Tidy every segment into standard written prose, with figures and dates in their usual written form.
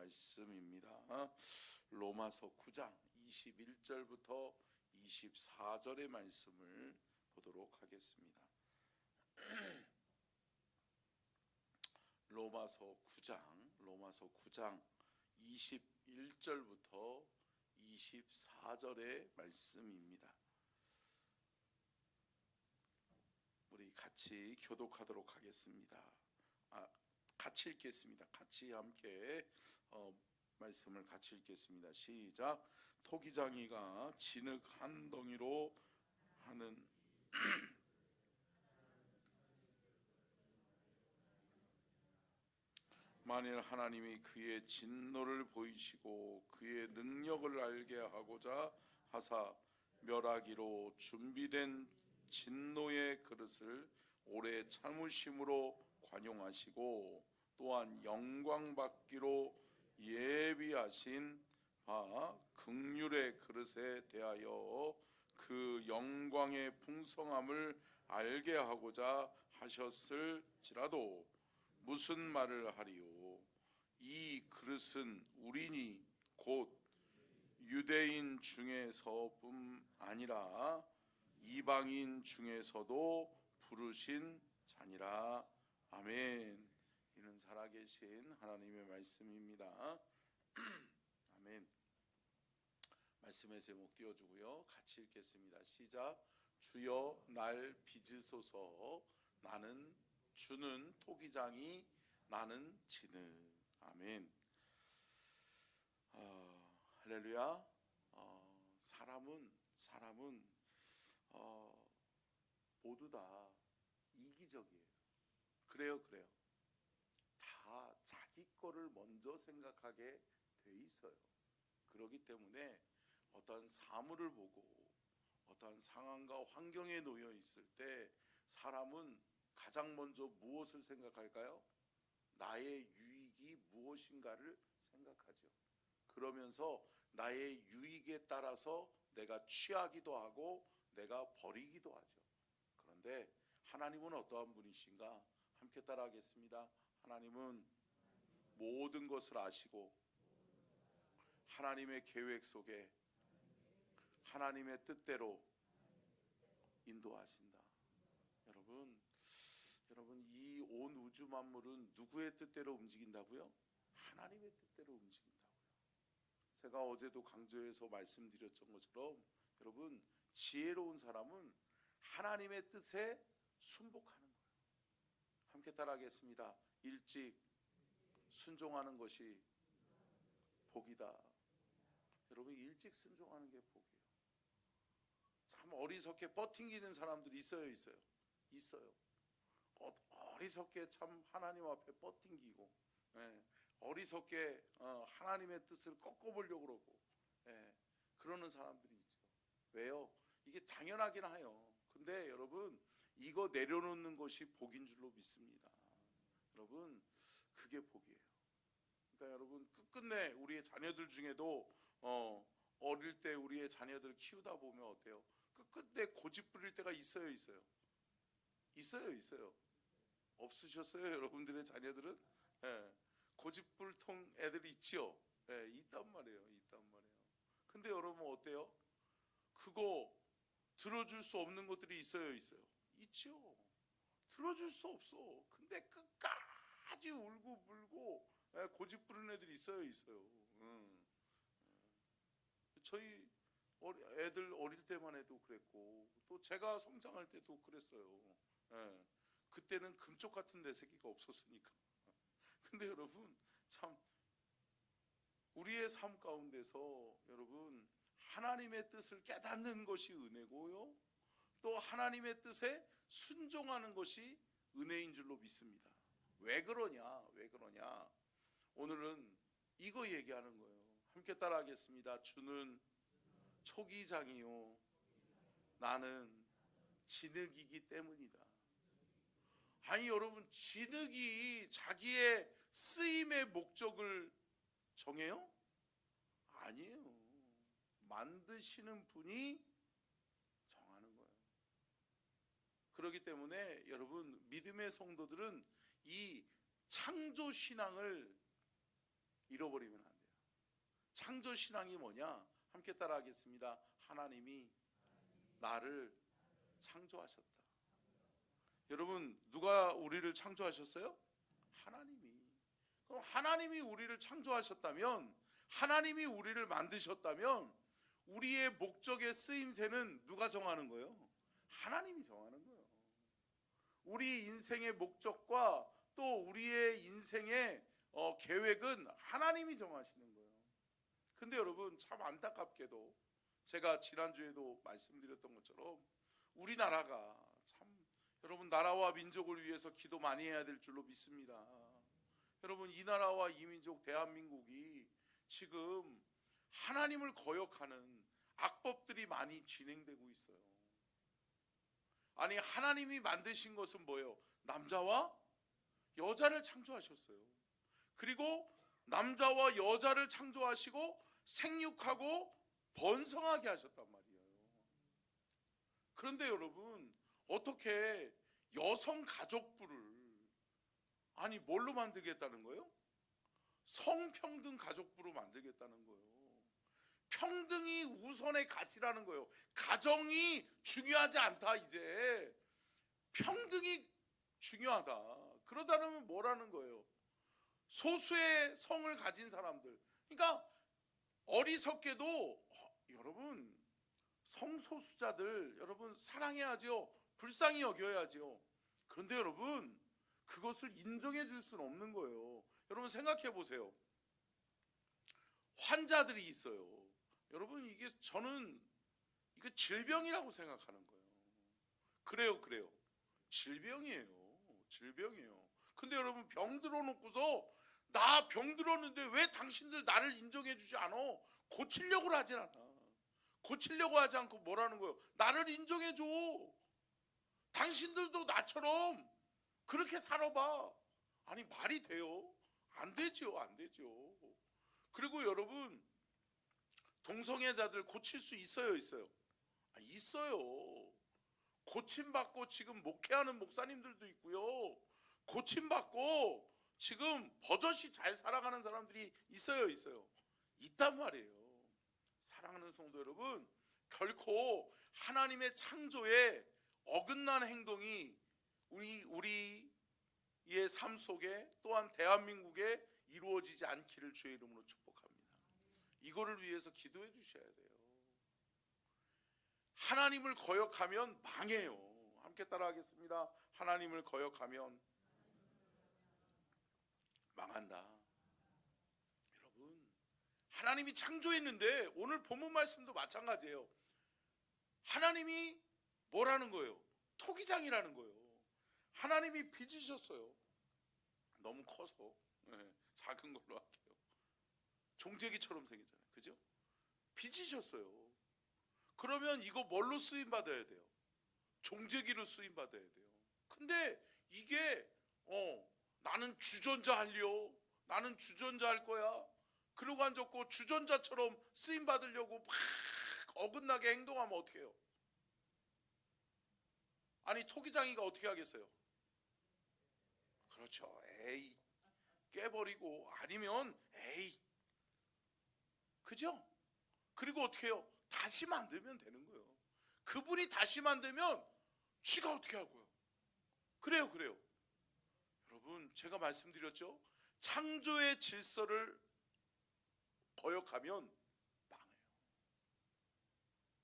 말씀입니다. 로마서 9장 21절부터 24절의 말씀을 보도록 하겠습니다. 로마서 9장 21절부터 24절의 말씀입니다. 우리 같이 교독하도록 하겠습니다. 같이 읽겠습니다. 같이 함께 말씀을 같이 읽겠습니다. 시작. 토기장이가 진흙 한 덩이로 하는 만일 하나님이 그의 진노를 보이시고 그의 능력을 알게 하고자 하사 멸하기로 준비된 진노의 그릇을 오래 참으심으로 관용하시고 또한 영광 받기로 예비하신 바 긍휼의 그릇에 대하여 그 영광의 풍성함을 알게 하고자 하셨을지라도 무슨 말을 하리요? 이 그릇은 우리니 곧 유대인 중에서뿐 아니라 이방인 중에서도 부르신 자니라. 아멘. 이는 살아계신 하나님의 말씀입니다. 아멘. 말씀의 제목 띄워주고요. 같이 읽겠습니다. 시작. 주여 날 빚으소서. 나는 주는 토기장이 나는 진흙. 아멘. 할렐루야. 사람은 모두 다 이기적이에요. 그래요. 다 자기 거를 먼저 생각하게 돼 있어요. 그렇기 때문에 어떤 사물을 보고 어떤 상황과 환경에 놓여 있을 때 사람은 가장 먼저 무엇을 생각할까요? 나의 유익이 무엇인가를 생각하죠. 그러면서 나의 유익에 따라서 내가 취하기도 하고 내가 버리기도 하죠. 그런데 하나님은 어떠한 분이신가? 함께 따라하겠습니다. 하나님은 모든 것을 아시고 하나님의 계획 속에 하나님의 뜻대로 인도하신다. 여러분 이 온 우주 만물은 누구의 뜻대로 움직인다고요? 하나님의 뜻대로 움직인다고요. 제가 어제도 강조해서 말씀드렸던 것처럼 여러분 지혜로운 사람은 하나님의 뜻에 순복하는 거예요. 함께 따라하겠습니다. 일찍 순종하는 것이 복이다. 여러분 일찍 순종하는 게 복이에요. 참 어리석게 버팅기는 사람들이 있어요. 어리석게 참 하나님 앞에 버팅기고 어리석게 하나님의 뜻을 꺾어보려고 그러고 그러는 사람들이 있죠. 왜요? 이게 당연하긴 해요. 근데 여러분 이거 내려놓는 것이 복인 줄로 믿습니다. 여러분 그게 복이에요. 그러니까 여러분 끝끝내 우리의 자녀들 중에도 어릴 때 우리의 자녀들 키우다 보면 어때요? 끝끝내 고집 부릴 때가 있어요. 없으셨어요? 여러분들의 자녀들은? 고집불통 애들이 있죠? 있단 말이에요. 근데 여러분 어때요? 그거 들어줄 수 없는 것들이 있어요? 있죠. 들어줄 수 없어. 근데 끝까지 울고 물고 고집 부르는 애들이 있어요. 저희 애들 어릴 때만 해도 그랬고 또 제가 성장할 때도 그랬어요. 그때는 금쪽 같은 내 새끼가 없었으니까. 근데 여러분 참 우리의 삶 가운데서 여러분 하나님의 뜻을 깨닫는 것이 은혜고요, 또 하나님의 뜻에 순종하는 것이 은혜인 줄로 믿습니다. 왜 그러냐? 오늘은 이거 얘기하는 거예요. 함께 따라하겠습니다. 주는 토기장이요 나는 진흙이기 때문이다. 아니 여러분 진흙이 자기의 쓰임의 목적을 정해요? 아니에요. 만드시는 분이 정하는 거예요. 그렇기 때문에 여러분 믿음의 성도들은 이 창조 신앙을 잃어버리면 안 돼요. 창조신앙이 뭐냐? 함께 따라하겠습니다. 하나님이 나를 창조하셨다. 여러분, 누가 우리를 창조하셨어요? 하나님이. 그럼 하나님이 우리를 창조하셨다면, 하나님이 우리를 만드셨다면 우리의 목적의 쓰임새는 누가 정하는 거예요? 하나님이 정하는 거예요. 우리 인생의 목적과 또 우리의 인생의 계획은 하나님이 정하시는 거예요. 근데 여러분, 참 안타깝게도 제가 지난주에도 말씀드렸던 것처럼 우리나라가 참, 여러분, 나라와 민족을 위해서 기도 많이 해야 될 줄로 믿습니다. 여러분, 이 나라와 이 민족 대한민국이 지금 하나님을 거역하는 악법들이 많이 진행되고 있어요. 아니, 하나님이 만드신 것은 뭐예요? 남자와 여자를 창조하셨어요. 그리고 남자와 여자를 창조하시고 생육하고 번성하게 하셨단 말이에요. 그런데 여러분, 어떻게 여성 가족부를 아니 뭘로 만들겠다는 거예요? 성평등 가족부로 만들겠다는 거예요. 평등이 우선의 가치라는 거예요. 가정이 중요하지 않다. 이제 평등이 중요하다. 그러다면 뭐라는 거예요? 소수의 성을 가진 사람들, 그러니까 어리석게도 여러분, 성소수자들 여러분 사랑해야죠. 불쌍히 여겨야죠. 그런데 여러분, 그것을 인정해 줄 수는 없는 거예요. 여러분 생각해 보세요. 환자들이 있어요. 여러분, 이게 저는 이거 질병이라고 생각하는 거예요. 그래요. 질병이에요. 근데 여러분, 병 들어놓고서 나 병 들었는데 왜 당신들 나를 인정해 주지 않아? 고치려고 하지 않아. 고치려고 하지 않고 뭐라는 거예요? 나를 인정해 줘. 당신들도 나처럼 그렇게 살아봐. 아니, 말이 돼요? 안 되죠. 그리고 여러분, 동성애자들 고칠 수 있어요? 있어요. 고침받고 지금 목회하는 목사님들도 있고요. 고침받고 지금 버젓이 잘 살아가는 사람들이 있어요? 있단 말이에요. 사랑하는 성도 여러분, 결코 하나님의 창조에 어긋난 행동이 우리의 삶 속에 또한 대한민국에 이루어지지 않기를 주의 이름으로 축복합니다. 이거를 위해서 기도해 주셔야 돼요. 하나님을 거역하면 망해요. 함께 따라하겠습니다. 하나님을 거역하면 망한다. 여러분, 하나님이 창조했는데 오늘 본문 말씀도 마찬가지예요. 하나님이 뭐라는 거예요? 토기장이라는 거예요. 하나님이 빚으셨어요. 너무 커서 작은 걸로 할게요. 종재기처럼 생겼잖아요. 그죠? 빚으셨어요. 그러면 이거 뭘로 쓰임 받아야 돼요? 종재기로 쓰임 받아야 돼요. 근데 이게 나는 주전자 할려. 나는 주전자 할 거야. 그러고 앉았고 주전자처럼 쓰임 받으려고 막 어긋나게 행동하면 어떻게 해요? 아니, 토기장이가 어떻게 하겠어요? 그렇죠. 에이, 깨버리고, 아니면 에이, 그죠? 그리고 어떻게 해요? 다시 만들면 되는 거예요. 그분이 다시 만들면 쥐가 어떻게 할 거예요? 그래요. 여러분, 제가 말씀드렸죠? 창조의 질서를 거역하면 망해요.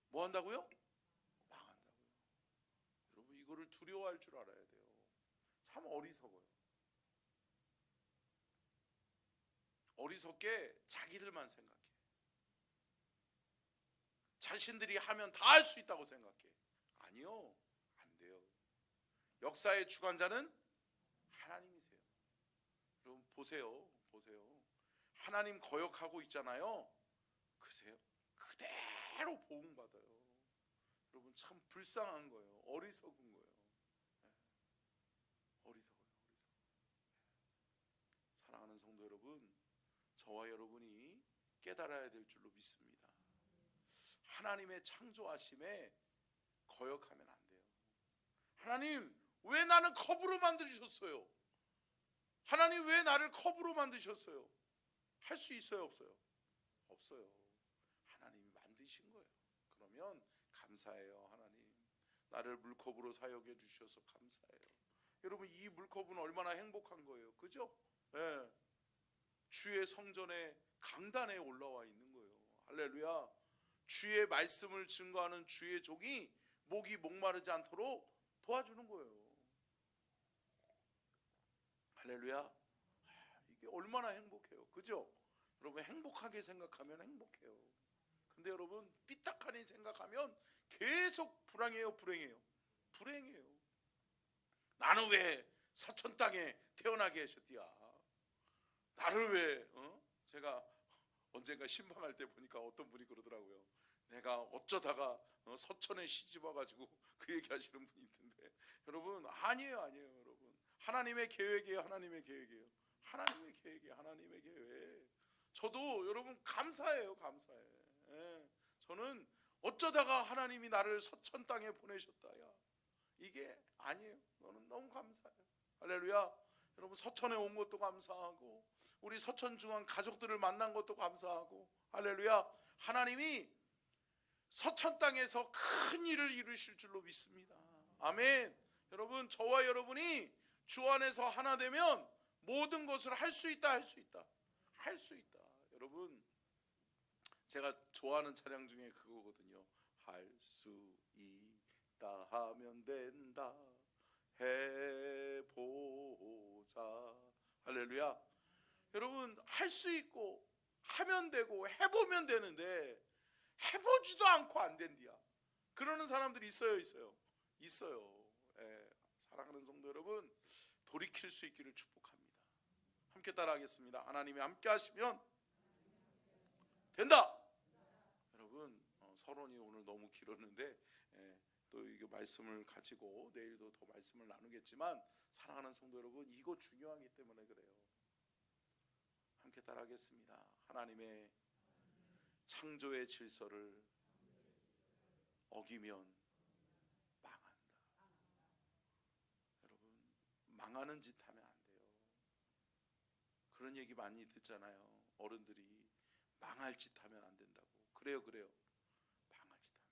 뭐 한다고요? 망한다고요. 여러분, 이거를 두려워할 줄 알아야 돼요. 참 어리석어요. 어리석게 자기들만 생각해. 자신들이 하면 다 할 수 있다고 생각해. 아니요, 안 돼요. 역사의 주관자는 하나님이세요. 여러분 보세요. 하나님 거역하고 있잖아요. 그세요? 그대로 보응받아요. 여러분, 참 불쌍한 거예요. 어리석은 거예요. 어리석어요. 사랑하는 성도 여러분, 저와 여러분이 깨달아야 될 줄로 믿습니다. 하나님의 창조하심에 거역하면 안 돼요. 하나님, 왜 나는 컵으로 만드셨어요? 하나님, 왜 나를 컵으로 만드셨어요? 할 수 있어요, 없어요? 없어요. 하나님이 만드신 거예요. 그러면 감사해요. 하나님 나를 물컵으로 사용해 주셔서 감사해요. 여러분 이 물컵은 얼마나 행복한 거예요, 그죠? 예. 주의 성전에 강단에 올라와 있는 거예요. 할렐루야. 주의 말씀을 증거하는 주의 종이 목이 목마르지 않도록 도와주는 거예요. 할렐루야. 이게 얼마나 행복해요, 그죠? 여러분 행복하게 생각하면 행복해요. 근데 여러분 삐딱하니 생각하면 계속 불행해요. 불행해요. 나는 왜 서천 땅에 태어나게 하셨디야? 나를 왜 제가 언젠가 신방할 때 보니까 어떤 분이 그러더라고요. 내가 어쩌다가 서천에 시집 와가지고 그 얘기 하시는 분이 있던데, 여러분 아니에요. 여러분 하나님의 계획이에요. 하나님의 계획. 저도 여러분 감사해요. 예. 저는 어쩌다가 하나님이 나를 서천 땅에 보내셨다야, 이게 아니에요. 너는 너무 감사해요. 할렐루야. 여러분 서천에 온 것도 감사하고 우리 서천중앙 가족들을 만난 것도 감사하고, 할렐루야. 하나님이 서천 땅에서 큰 일을 이루실 줄로 믿습니다. 아멘. 여러분 저와 여러분이 주 안에서 하나 되면 모든 것을 할 수 있다. 여러분 제가 좋아하는 찬양 중에 그거거든요. 할 수 있다 하면 된다 해보자. 할렐루야. 여러분 할 수 있고 하면 되고 해보면 되는데 해보지도 않고 안 된디야, 그러는 사람들이 있어요. 예. 사랑하는 성도 여러분, 돌이킬 수 있기를 축복합니다. 함께 따라하겠습니다. 하나님이 함께 하시면 된다. 여러분 서론이 오늘 너무 길었는데 또 이거 말씀을 가지고 내일도 더 말씀을 나누겠지만, 사랑하는 성도 여러분 이거 중요하기 때문에 그래요. 함께 따라하겠습니다. 하나님의 창조의 질서를 어기면 망한다. 여러분 망하는 짓 하면 안 돼요. 그런 얘기 많이 듣잖아요. 어른들이 망할 짓 하면 안 된다고. 그래요. 망할 짓 하면 안 돼요.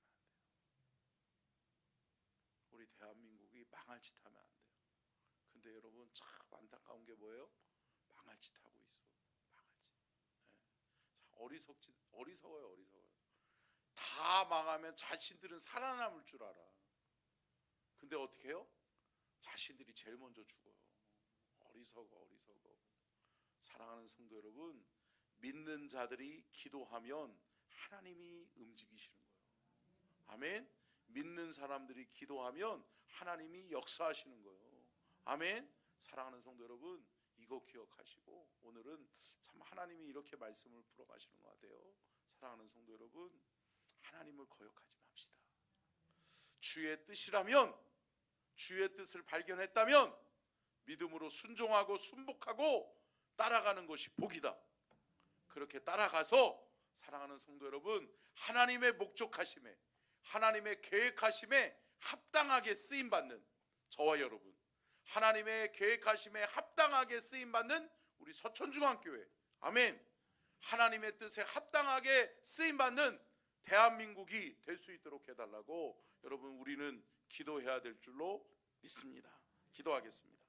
우리 대한민국이 망할 짓 하면 안 돼요. 근데 여러분 참 안타까운 게 뭐예요? 망할 짓 하고 있어. 어리석어요. 다 망하면 자신들은 살아남을 줄 알아. 근데 어떻게 해요? 자신들이 제일 먼저 죽어요. 어리석어. 사랑하는 성도 여러분, 믿는 자들이 기도하면 하나님이 움직이시는 거예요. 아멘. 믿는 사람들이 기도하면 하나님이 역사하시는 거예요. 아멘. 사랑하는 성도 여러분, 이거 기억하시고 오늘은 참 하나님이 이렇게 말씀을 풀어가시는 것 같아요. 사랑하는 성도 여러분, 하나님을 거역하지 맙시다. 주의 뜻이라면, 주의 뜻을 발견했다면 믿음으로 순종하고 순복하고 따라가는 것이 복이다. 그렇게 따라가서 사랑하는 성도 여러분, 하나님의 목적하심에, 하나님의 계획하심에 합당하게 쓰임받는 저와 여러분, 하나님의 계획하심에 합당하게 쓰임받는 우리 서천중앙교회, 아멘, 하나님의 뜻에 합당하게 쓰임받는 대한민국이 될 수 있도록 해달라고 여러분 우리는 기도해야 될 줄로 믿습니다. 기도하겠습니다.